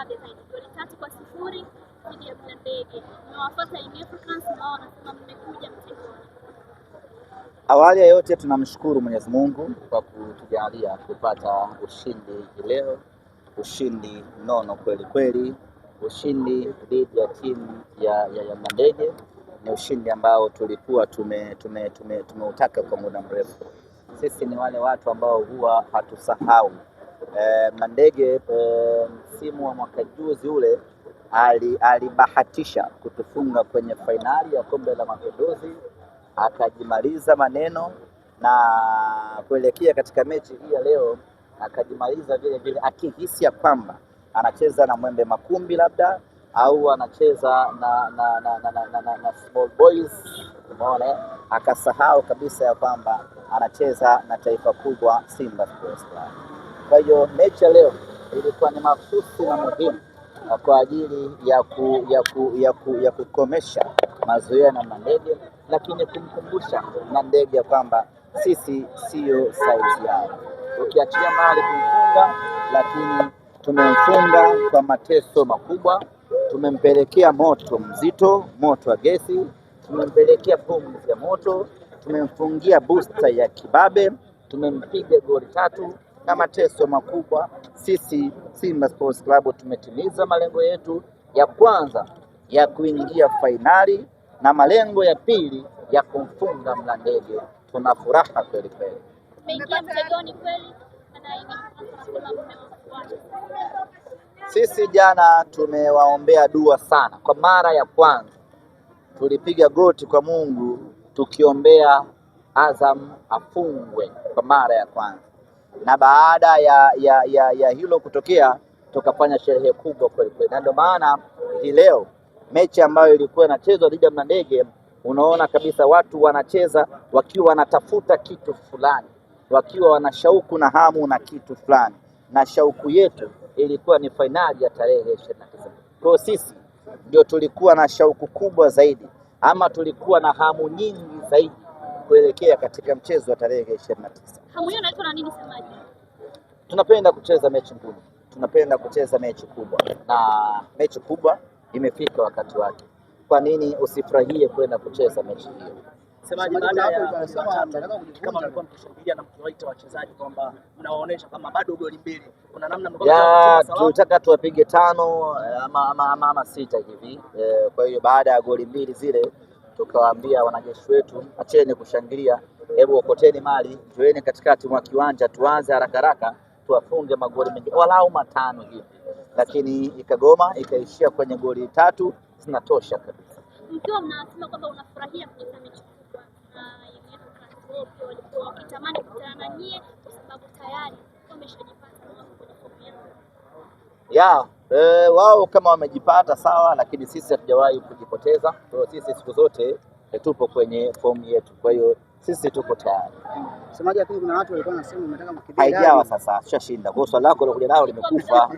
kibabe zaidi, goli 3-0 dhidi ya Mlandege. Mmewafuata Young Africans na wao wanasema mmekuja mtegoni. Awali ya yote tunamshukuru Mwenyezi Mungu kwa kutujalia kupata ushindi leo, ushindi nono kweli kweli, ushindi dhidi ya timu ya Mlandege. Ni ushindi ambao tulikuwa tumeutaka kwa muda mrefu. Sisi ni wale watu ambao huwa hatusahau. Mlandege msimu wa mwaka juzi ule alibahatisha kutufunga kwenye fainali ya Kombe la Mapinduzi, akajimaliza maneno na kuelekea katika mechi hii ya leo akajimaliza vile vile, akihisi ya kwamba anacheza na Mwembe Makumbi labda au anacheza na Small Boys, umeona, akasahau kabisa ya kwamba anacheza na taifa kubwa Simba Sports Club. Kwa hiyo mechi ya leo ilikuwa ni mahususi na muhimu kwa ajili ya kukomesha mazoea na Mlandege, lakini kumkumbusha Mlandege ya kwamba sisi siyo saizi yao. Ukiachilia mbali kumfunga, lakini tumemfunga kwa mateso makubwa, tumempelekea moto mzito, moto wa gesi, tumempelekea pumzi ya moto, tumemfungia booster ya kibabe, tumempiga goli 3 na mateso makubwa. Sisi Simba Sports Club tumetimiza malengo yetu ya kwanza ya kuingia fainali na malengo ya pili ya kumfunga Mlandege. Tuna furaha kweli kweli. Mmeingia mtegoni kweli. Sisi jana tumewaombea dua sana. Kwa mara ya kwanza tulipiga goti kwa Mungu tukiombea Azam afungwe kwa mara ya kwanza, na baada ya hilo kutokea tukafanya sherehe kubwa kweli kweli, na ndio maana hii leo mechi ambayo ilikuwa inachezwa dhidi ya Mlandege, unaona kabisa watu wanacheza wakiwa wanatafuta kitu fulani, wakiwa wana shauku na hamu na kitu fulani, na shauku yetu ilikuwa ni fainali ya tarehe 29. Kwa sisi ndio tulikuwa na shauku kubwa zaidi, ama tulikuwa na hamu nyingi zaidi kuelekea katika mchezo wa tarehe 29. Hamu hiyo inaitwa na nini semaji? Tunapenda kucheza mechi ngumu, tunapenda kucheza mechi kubwa, na mechi kubwa imefika wakati wake. Kwa nini usifurahie kwenda kucheza mechi hiyo? Semaji, baada ya kama mlikuwa mkishuhudia na mkiwaita wachezaji kwamba mnawaonesha kama bado goli 2, kuna namna tulitaka tuwapige 5 ama 6 hivi. Kwa hiyo baada ya goli 2 zile tukawaambia wanajeshi wetu, acheni kushangilia, hebu okoteni mali, joeni katikati mwa kiwanja, tuanze haraka haraka tuwafunge magoli mengi walau 5 hivi, lakini ikagoma, ikaishia kwenye goli 3 zinatosha kabisa. Mkiwa mnasema kwamba unafurahia kucheza mechi kubwa na walikuwa wakitamani kukutana na nyie kwa sababu tayari wameshajipata kwenye fomu yao. Wao kama wamejipata sawa, lakini sisi hatujawahi kujipoteza. Kwa hiyo sisi siku zote tupo kwenye fomu yetu, kwa hiyo sisi tuko tayari. Semaji, lakini kuna watu walikuwa wanasema mnataka mkimbie. Haijawa sasa, tushashinda. Kwa swali lako lokuja nalo limekufa.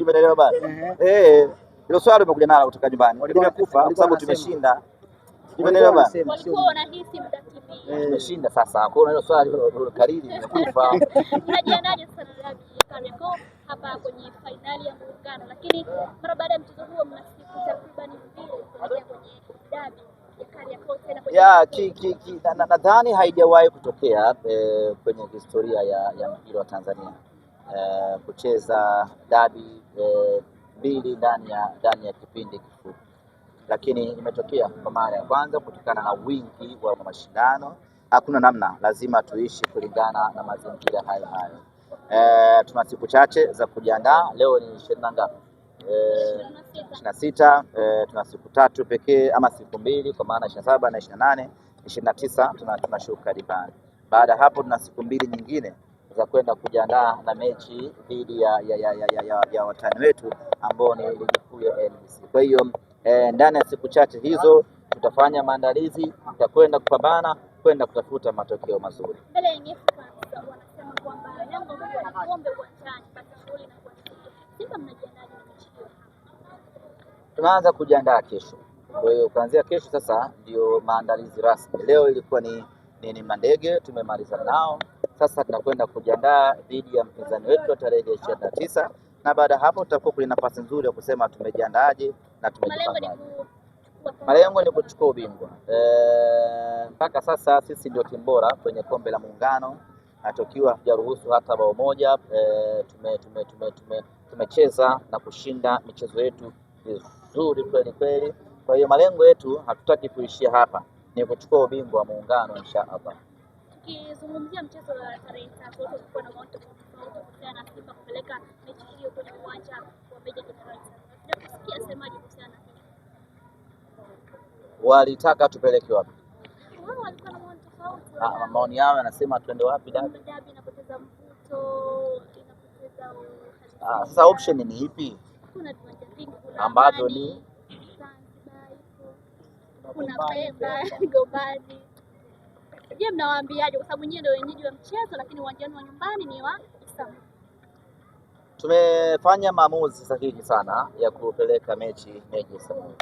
Umeelewa bado? Hilo swali limekuja nalo kutoka nyumbani. Limekufa kwa sababu tumeshinda. Umeelewa bado? Walikuwa wanahisi mtakimbia. Tumeshinda sasa. Kwa hiyo hilo swali kariri limekufa. Unajiandaje sasa na Kariakoo hapa kwenye fainali ya Muungano, lakini mara baada ya mchezo huo mna siku takriban 2 kuelekea kwenye dabi ya Kariakoo tena kwenye nadhani haijawahi kutokea kwenye historia ya mpira wa Tanzania kucheza dabi 2 ndani ya kipindi kifupi, lakini imetokea kwa mara ya kwanza kutokana na wingi wa mashindano. Hakuna namna, lazima tuishi kulingana na mazingira hayo. Tuna siku chache za kujiandaa. Leo ni 26. Tuna siku 3 pekee ama siku 2, kwa maana 27 na 28, 29 tunashuka dimbani. Baada ya hapo tuna siku 2 nyingine za kwenda kujiandaa na mechi dhidi ya watani wetu ambao ni ligi kuu ya NBC. Kwa hiyo ndani ya siku chache hizo tutafanya maandalizi, tutakwenda kupambana, kwenda kutafuta matokeo mazuri. Mbele yenyewe wanasema kwamba Yanga na kombe uwanjani, basi shughuli na kuanzia. Simba mnajiandaje na mechi hiyo? Tunaanza kujiandaa kesho. Kwa hiyo kuanzia kesho sasa ndio maandalizi rasmi. Leo ilikuwa ni Mlandege, tumemalizana nao. Sasa tunakwenda kujiandaa dhidi ya mpinzani wetu wa tarehe 29, na baada ya hapo tutakuwa kwenye nafasi nzuri ya kusema tumejiandaaje na tumejipangaje. Malengo ni kuchukua ubingwa. Mpaka sasa sisi ndio timu bora kwenye kombe la Muungano, na tukiwa hatujaruhusu hata bao moja. Tumecheza na kushinda michezo yetu vizuri kweli kweli. Kwa hiyo malengo yetu hatutaki kuishia hapa, ni kuchukua ubingwa wa Muungano inshallah. Tukizungumzia mchezo wa tarehe 3, tulikuwa na maoni tofauti kuhusiana na Simba kupeleka mechi hiyo kwenye uwanja wa Meja Jenerali. Tunasikia semaji kuhusiana na hilo. Walitaka tupeleke wapi? Wao walikuwa na maoni tofauti. Maoni yao yanasema twende wapi? Dabi inapoteza mvuto, inapoteza sasa option ni ipi? Kuna viwanja vingi ambavyo ni kuna Pemba, Gombani. Je, mnawaambiaje? Kwa sababu nyinyi ndio wenyeji wa mchezo, lakini uwanja wa nyumbani ni wa Isamuhyo. Tumefanya maamuzi sahihi sana ya kupeleka mechi Meja Isamuhyo,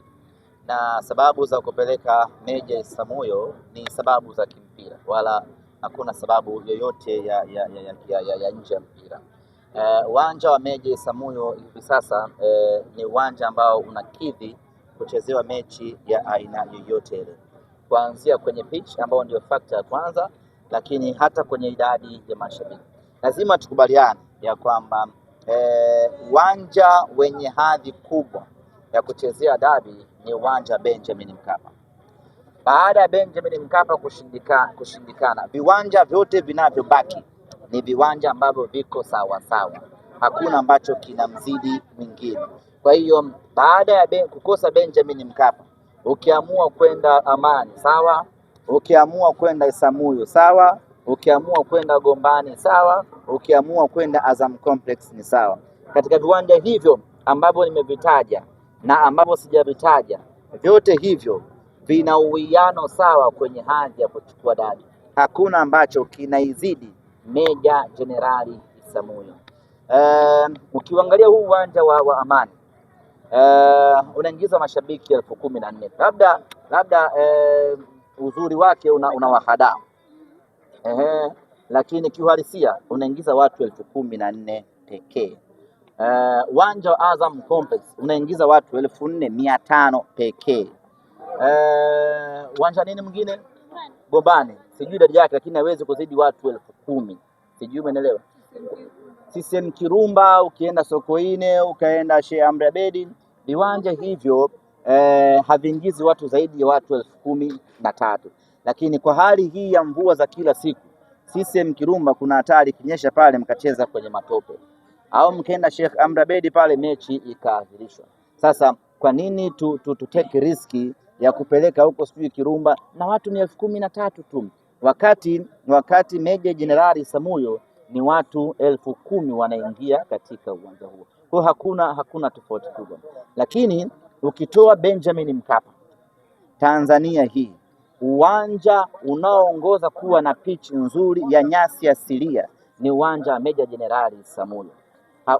na sababu za kupeleka Meja Isamuhyo ni sababu za kimpira, wala hakuna sababu yoyote ya nje ya mpira. Uwanja wa Meja Isamuhyo hivi sasa ni uwanja ambao unakidhi kuchezewa mechi ya aina yoyote ile, kuanzia kwenye pitch ambao ndio factor ya kwanza, lakini hata kwenye idadi ya mashabiki. Lazima tukubaliane ya kwamba uwanja wenye hadhi kubwa ya kuchezea dabi ni uwanja Benjamin Mkapa. Baada ya Benjamin Mkapa kushindikana, viwanja vyote vinavyobaki ni viwanja ambavyo viko sawa sawa, hakuna ambacho kinamzidi mwingine. Kwa hiyo baada ya kukosa Benjamin Mkapa, ukiamua kwenda Amani sawa, ukiamua kwenda Isamuhyo sawa, ukiamua kwenda Gombani sawa, ukiamua kwenda Azam Complex ni sawa. Katika viwanja hivyo ambavyo nimevitaja na ambavyo sijavitaja, vyote hivyo vina uwiano sawa kwenye hadhi ya kuchukua dabi. Hakuna ambacho kinaizidi Meja Jenerali Isamuhyo. Ukiangalia huu uwanja wa Amani unaingiza mashabiki 14,000. Labda uzuri wake unawahadaa, lakini kiuhalisia unaingiza watu 14,000 pekee. Uwanja wa Azam Complex unaingiza watu 4,500 pekee. Uwanja nini mwingine? Gombani, sijui idadi yake, lakini hawezi kuzidi watu 10,000. Sijui umeelewa? CCM Kirumba, ukienda Sokoine, ukaenda Sheikh Amri Abeid, viwanja hivyo haviingizi watu zaidi ya watu 13,000. Lakini kwa hali hii ya mvua za kila siku, CCM Kirumba kuna hatari kinyesha pale mkacheza kwenye matope, au mkaenda Sheikh Amri Abeid pale mechi ikaahirishwa. Sasa kwa nini tu take riski ya kupeleka huko sijui Kirumba na watu ni 13,000 tu, wakati Meja Jenerali Isamuhyo ni watu 10,000 wanaingia katika uwanja huo. Kwa hakuna tofauti kubwa. Lakini ukitoa Benjamin Mkapa, Tanzania hii uwanja unaoongoza kuwa na pitch nzuri ya nyasi asilia ni uwanja wa Meja Jenerali Isamuhyo.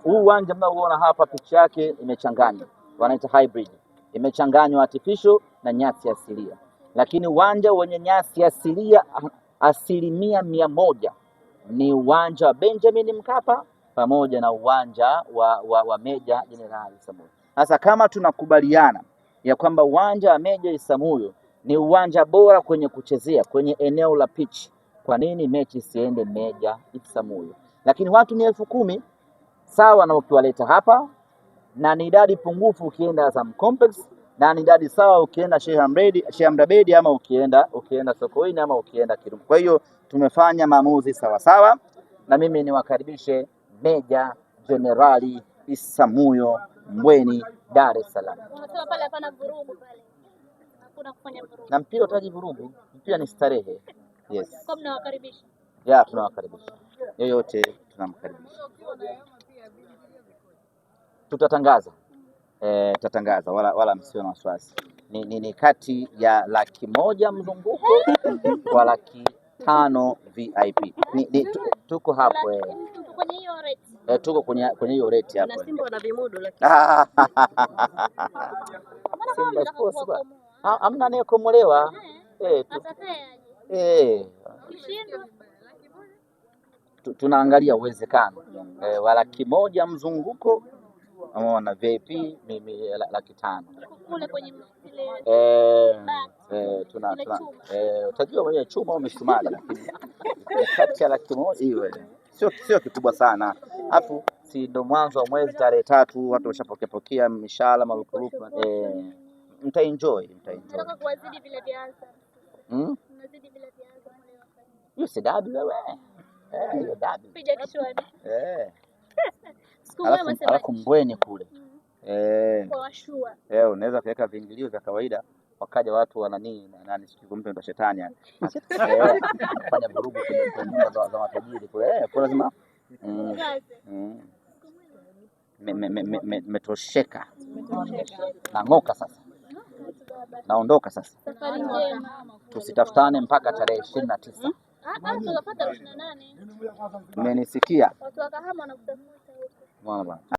Huu uwanja mnaoona hapa pitch yake imechanganywa, wanaita hybrid, imechanganywa artificial na nyasi asilia. Lakini uwanja wenye nyasi asilia 100% ni uwanja wa Benjamin Mkapa pamoja na uwanja wa Meja Jenerali Isamuhyo. Sasa kama tunakubaliana ya kwamba uwanja wa Meja Isamuhyo ni uwanja bora kwenye kuchezea kwenye eneo la pitch, kwa nini mechi siende Meja Isamuhyo? Lakini watu ni 10,000 sawa, na ukiwaleta hapa, na ni idadi pungufu ukienda Azam Complex, na ni idadi sawa ukienda Sheikh Amri Abeid ama ukienda Sokoine ama ukienda Kirumba. Kwa hiyo tumefanya maamuzi sawa, na mimi niwakaribishe Meja Jenerali Isamuhyo Mbweni, Dar es Salaam. Unasema pale hapana vurugu pale. Hakuna kufanya vurugu. Na mpira utaji vurugu, mpira ni starehe. Yes. Kwa mnawakaribisha? Ya, tunawakaribisha. Yoyote tunamkaribisha. Tutatangaza. Tutatangaza wala msio na wasiwasi. Ni kati ya 100,000 mzunguko kwa 500,000 VIP. Tuko hapo kwenye hiyo rate. Tuko kwenye hiyo rate hapo. Na Simba wana vimudu lakini. Simba Sports ba. Hamna anayekomolewa. Tunaangalia uwezekano wa 100,000 mzunguko Umeona, VIP mimi 500,000. Kule kwenye ile Utajua mwenye chuma au misumari, lakini kati ya 100,000 hiyo sio kikubwa sana. Alafu si ndo mwanzo wa mwezi, tarehe 3 watu washapokea mishahara marupurupu. Mtaenjoy. Nataka kuwazidi vile viaza. Unazidi vile viaza mwenyewe. Hiyo si dabi wewe. Hiyo dabi. Piga kishwani. Alafu Mbweni kule. Kwa washua. Unaweza kuweka viingilio vya kawaida, wakaja watu wa nani siku mpya ndo shetani yani. Fanya vurugu kwenye nyumba za matajiri kule. Kwa lazima metosheka. Nang'oka sasa. Naondoka sasa. Safari njema. Tusitafutane mpaka tarehe 29. Tutapata 28. Umenisikia? Watu wa Kahama wanakutafuta huko. Unaona bwana.